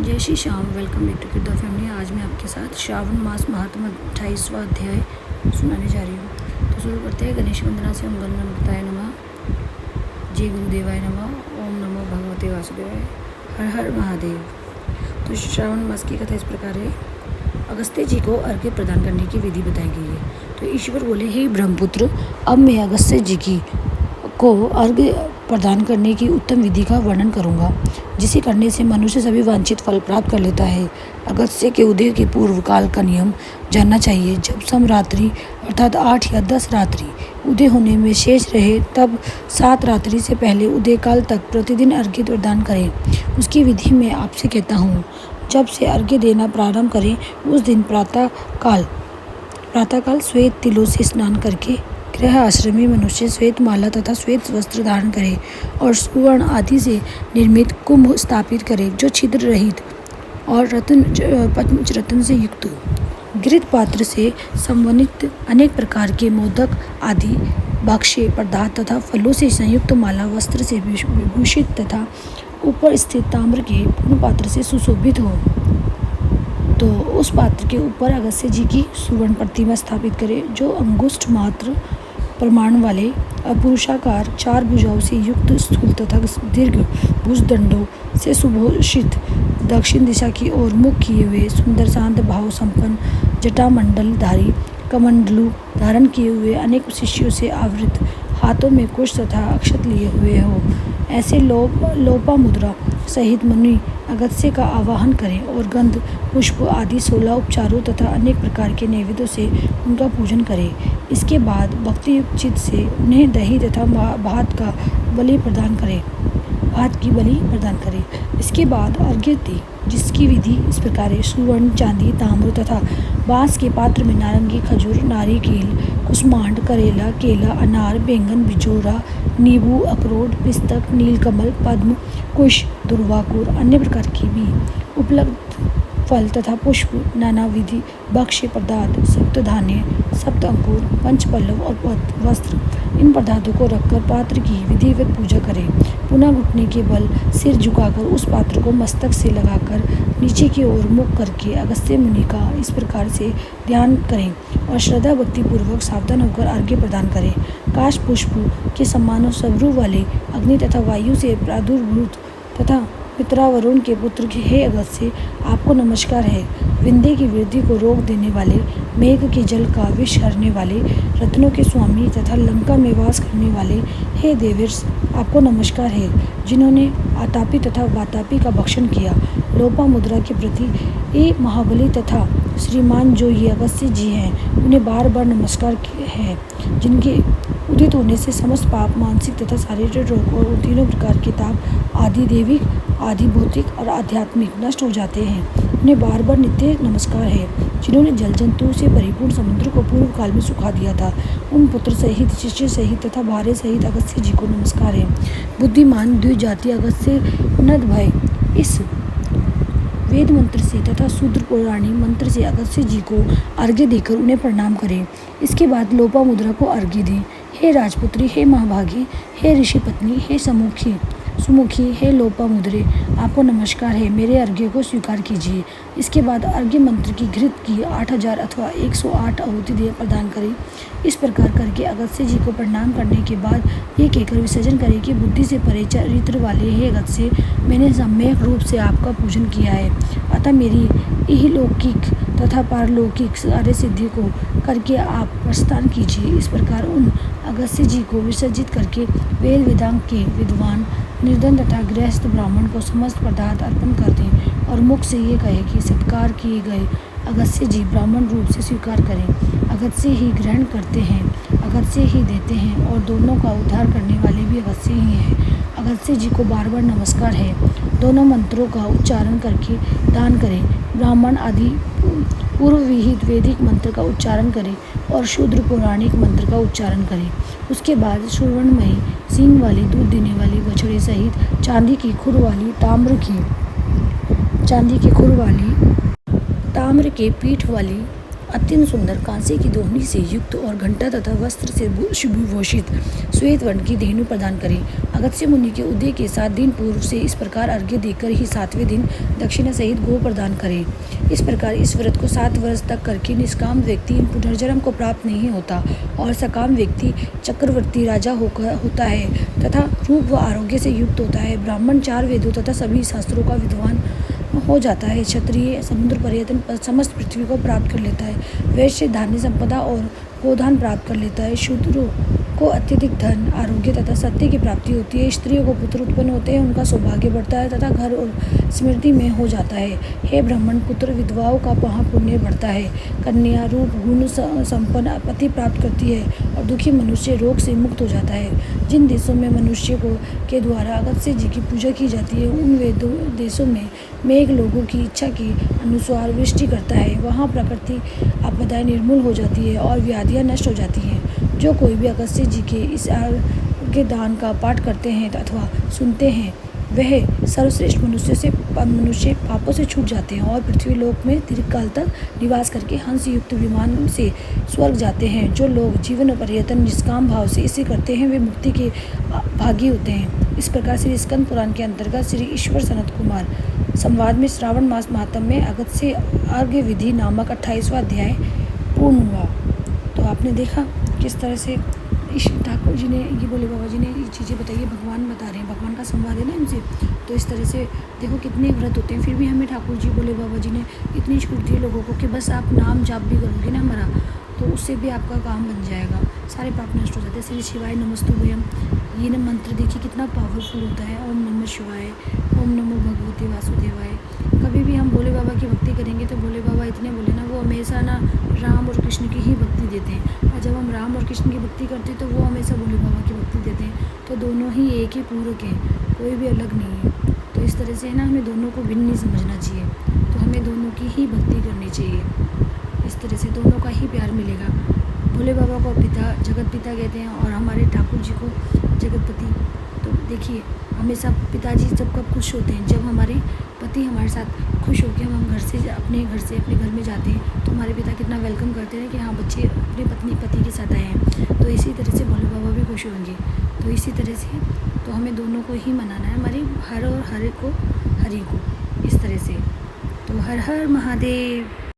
जय Shri Shyam. Welcome back to Kirdar family. आज मैं आपके साथ श्रावण मास महात्मा 28वां अध्याय सुनाने जा रही हूँ। तो शुरू करते हैं गणेश वंदना से। ओम गणपताय नमः, जय गुरुदेवाय नमः, ओम नमो भगवते वासुदेवाय, हर हर महादेव। तो श्रावण मास की कथा इस प्रकार है। अगस्त्य जी को अर्घ्य प्रदान करने की विधि बताई गई है। तो ईश्वर बोले, हे ब्रह्मपुत्र, अब मैं अगस्त्य जी को अर्घ्य प्रदान करने की उत्तम विधि का वर्णन करूंगा, जिसे करने से मनुष्य सभी वांछित फल प्राप्त कर लेता है। अगस्त्य के उदय के पूर्व काल का नियम जानना चाहिए। जब समरात्रि अर्थात 8 या 10 रात्रि उदय होने में शेष रहे, तब 7 रात्रि से पहले उदय काल तक प्रतिदिन अर्घ्य प्रदान करें। उसकी विधि मैं आपसे कहता हूँ। जब से अर्घ्य देना प्रारंभ करें, उस दिन प्रातःकाल श्वेत तिलों से स्नान करके गृह आश्रमी मनुष्य श्वेत माला तथा श्वेत वस्त्र धारण करे और सुवर्ण आदि से निर्मित कुंभ स्थापित करे, जो छिद्र रहित और पंचरत्न से युक्त हो। घृत पात्र से संवनित अनेक प्रकार के मोदक आदि भक्ष्य पदार्थ तथा फलों से संयुक्त माला वस्त्र से विभूषित तथा ऊपर स्थित ताम्र के पूर्ण पात्र से सुशोभित हो। तो उस पात्र के ऊपर अगस्त्य जी की सुवर्ण प्रतिमा स्थापित करें, जो अंगुष्ठ मात्र प्रमाण वाले पुरुषाकार 4 भुजाओं से युक्त स्थूल तथा दीर्घ भुजदंडों से सुभूषित, दक्षिण दिशा की ओर मुख किए हुए, सुंदर शांत भाव संपन्न, जटामंडलधारी, कमंडलू धारण किए हुए, अनेक शिष्यों से आवृत, हाथों में कुश तथा अक्षत लिए हुए हो। ऐसे लोपामुद्रा सहित मुनि अगस्त्य का आवाहन करें और गंध पुष्प आदि 16 उपचारों तथा अनेक प्रकार के नैवेद्यों से उनका पूजन करें। इसके बाद भक्तियुक्त चित्त से उन्हें दही तथा भात की बलि प्रदान करें। इसके बाद अर्घ्य दें, जिसकी विधि इस प्रकार है। सुवर्ण, चांदी, ताम्र तथा बांस के पात्र में नारंगी, खजूर, नारिकेल, कुसमांड, करेला, केला, अनार, बैंगन, बिजोरा, नींबू, अखरोट, पिस्तक, नीलकमल, पद्म, कुश, दुर्वाकुर, अन्य प्रकार की भी उपलब्ध फल तथा पुष्प, नाना विधि भक्ष्य पदार्थ, सप्तधान्य, सप्त अंकुर, पंचपल्लव और वस्त्र, इन पदार्थों को रखकर पात्र की विधिवत पूजा करें। पुनः घुटने के बल सिर झुकाकर उस पात्र को मस्तक से लगाकर नीचे की ओर मुख करके अगस्त्य मुनि का इस प्रकार से ध्यान करें और श्रद्धा भक्ति पूर्वक सावधान होकर अर्घ्य प्रदान करें। काश पुष्प के समान स्वरूप वाले अग्नि तथा वायु से प्रादुर्भूत तथा पितरा वरुण के पुत्र के हे अगस्त्य, आपको नमस्कार है। विंध्य की वृद्धि को रोक देने वाले, मेघ के जल का विष हरने वाले, रत्नों के स्वामी तथा लंका में वास करने वाले हे देवर्ष, आपको नमस्कार है, जिन्होंने आतापी तथा वातापी का भक्षण किया। लोपामुद्रा के प्रति ये महाबली तथा श्रीमान जो ये अगस्त्य जी हैं, उन्हें बार बार नमस्कार है, जिनके उदित होने से समस्त पाप, मानसिक तथा शारीरिक रोग और तीनों प्रकार के ताप आदि दैविक, आदि भौतिक और आध्यात्मिक नष्ट हो जाते हैं। उन्हें बार बार नित्य नमस्कार है, जिन्होंने जल जंतु से परिपूर्ण समुद्र को पूर्व काल में सुखा दिया था। उन पुत्र सहित, शिष्य सहित तथा भार्य सहित अगस्त्य जी को नमस्कार है। बुद्धिमान द्विजाति अगस्त्य नदभय इस वेद मंत्र से तथा शूद्र पौराणिक मंत्र से अगस्त्य जी को अर्घ्य देकर उन्हें प्रणाम करें। इसके बाद लोपामुद्रा को अर्घ्य दें। हे राजपुत्री, हे महाभागी, हे ऋषि पत्नी, हे सुमुखी, हे लोपामुद्रे, आपको नमस्कार है, मेरे अर्घ्य को स्वीकार कीजिए। इसके बाद अर्घ्य मंत्र की घृत की 8000 अथवा 108 आहुति प्रदान करें। इस प्रकार करके अगस्त्य जी को प्रणाम करने के बाद ये कहकर विसर्जन करें कि बुद्धि से परे चरित्र वाले हे अगस्त्य, मैंने सम्यक रूप से आपका पूजन किया है, अतः मेरी इहलौकिक तथा पारलौकिक कार्य सिद्धि को करके आप प्रस्थान कीजिए। इस प्रकार उन अगस्त्य जी को विसर्जित करके वेद वेदांग के विद्वान, निर्धन तथा गृहस्थ ब्राह्मण को समस्त पदार्थ अर्पण कर दें और मुख से ये कहे कि सत्कार किए गए अगस्त्य जी ब्राह्मण रूप से स्वीकार करें। अगस्त्य ही ग्रहण करते हैं, अगस्त्य ही देते हैं और दोनों का उद्धार करने वाले भी अगस्त्य ही हैं। अगस्त्य जी को बार बार नमस्कार है। दोनों मंत्रों का उच्चारण करके दान करें। ब्राह्मण आदि पूर्व विहित वैदिक मंत्र का उच्चारण करें और शूद्र पौराणिक मंत्र का उच्चारण करें। उसके बाद सुवर्णमयी सींग वाली, दूध देने वाली बछड़े सहित चांदी की खुर वाली, ताम्र के पीठ वाली अत्यंत सुंदर कांसे की दोहनी से युक्त और घंटा तथा वस्त्र से सुविभूषित श्वेत वर्ण की धेनु प्रदान करें। अगस्त्य मुनि के उदय के 7 दिन पूर्व से इस प्रकार अर्घ्य देकर ही 7वें दिन दक्षिणा सहित गो प्रदान करें। इस प्रकार इस व्रत को 7 वर्ष तक करके निष्काम व्यक्ति पुनर्जन्म को प्राप्त नहीं होता और सकाम व्यक्ति चक्रवर्ती राजा होता है तथा रूप व आरोग्य से युक्त होता है। ब्राह्मण 4 वेदों तथा सभी शास्त्रों का विद्वान हो जाता है। क्षत्रिय समुद्र पर्यटन पर समस्त पृथ्वी को प्राप्त कर लेता है। वैश्य धान्य संपदा और गोदान प्राप्त कर लेता है। शूद्रों को अत्यधिक धन आरोग्य तथा सत्य की प्राप्ति होती है। स्त्रियों को पुत्र उत्पन्न होते हैं, उनका सौभाग्य बढ़ता है तथा घर और स्मृति में हो जाता है। हे ब्राह्मण पुत्र, विधवाओं का महापुण्य बढ़ता है। कन्या रूप गुण संपन्न पति प्राप्त करती है और दुखी मनुष्य रोग से मुक्त हो जाता है। जिन देशों में मनुष्य के द्वारा अगस्त्य जी की पूजा की जाती है, उन देशों में मेघ लोगों की इच्छा के अनुसार वृष्टि करता है। वहाँ प्रकृति आपदाएं निर्मूल हो जाती है और व्याधियाँ नष्ट हो जाती हैं। जो कोई भी अगस्त्य जी के इस अर्घ्य दान का पाठ करते हैं अथवा सुनते हैं, वह सर्वश्रेष्ठ मनुष्य पापों से छूट जाते हैं और पृथ्वी लोक में दीर्घकाल तक निवास करके हंस युक्त विमान से स्वर्ग जाते हैं। जो लोग जीवन पर्यटन निष्काम भाव से इसे करते हैं, वे मुक्ति के भागी होते हैं। इस प्रकार श्री स्कंद पुराण के अंतर्गत श्री ईश्वर सनत कुमार संवाद में श्रावण मास महात्म्य में अगस्त्य अर्घ्य विधि नामक 28वां अध्याय पूर्ण हुआ। तो आपने देखा किस तरह से इस ठाकुर जी ने, ये भोले बाबा जी ने ये चीज़ें बताई है, भगवान बता रहे हैं, भगवान का संवाद है ना इनसे। तो इस तरह से देखो कितने व्रत होते हैं, फिर भी हमें ठाकुर जी भोले बाबा जी ने इतनी छूट दी लोगों को कि बस आप नाम जाप भी करोगे ना हमारा, तो उससे भी आपका काम बन जाएगा, सारे पाप नष्ट हो जाते हैं। श्री शिवाय नमस्तुभ्यम, ये ना मंत्र देखिए कितना पावरफुल होता है। ओम नमः शिवाय, ओम नमो भगवते वासुदेवाय। कभी भी हम भोले बाबा की भक्ति करेंगे तो भोले बाबा इतने बोले ना, वो हमेशा ना राम और कृष्ण की ही भक्ति देते हैं, और जब हम राम और कृष्ण की भक्ति करते हैं तो वो हमेशा भोले बाबा की भक्ति देते हैं। तो दोनों ही एक ही पूरक हैं, कोई भी अलग नहीं है। तो इस तरह से ना हमें दोनों को भिन्न नहीं समझना चाहिए, तो हमें दोनों की ही भक्ति करनी चाहिए। इस तरह से दोनों का ही प्यार मिलेगा। भोले बाबा को पिता, जगत पिता कहते हैं और हमारे ठाकुर जी को जगतपति। तो देखिए हमेशा पिताजी जब कब खुश होते हैं, जब हमारे पति हमारे साथ खुश होकर हम अपने घर में जाते हैं, तो हमारे पिता कितना वेलकम करते हैं कि हाँ बच्चे अपने पति के साथ आए हैं। तो इसी तरह से भोले बाबा भी खुश होंगे। तो इसी तरह से तो हमें दोनों को ही मनाना है, हमारे हर और हर को हरि को, इस तरह से। तो हर हर महादेव।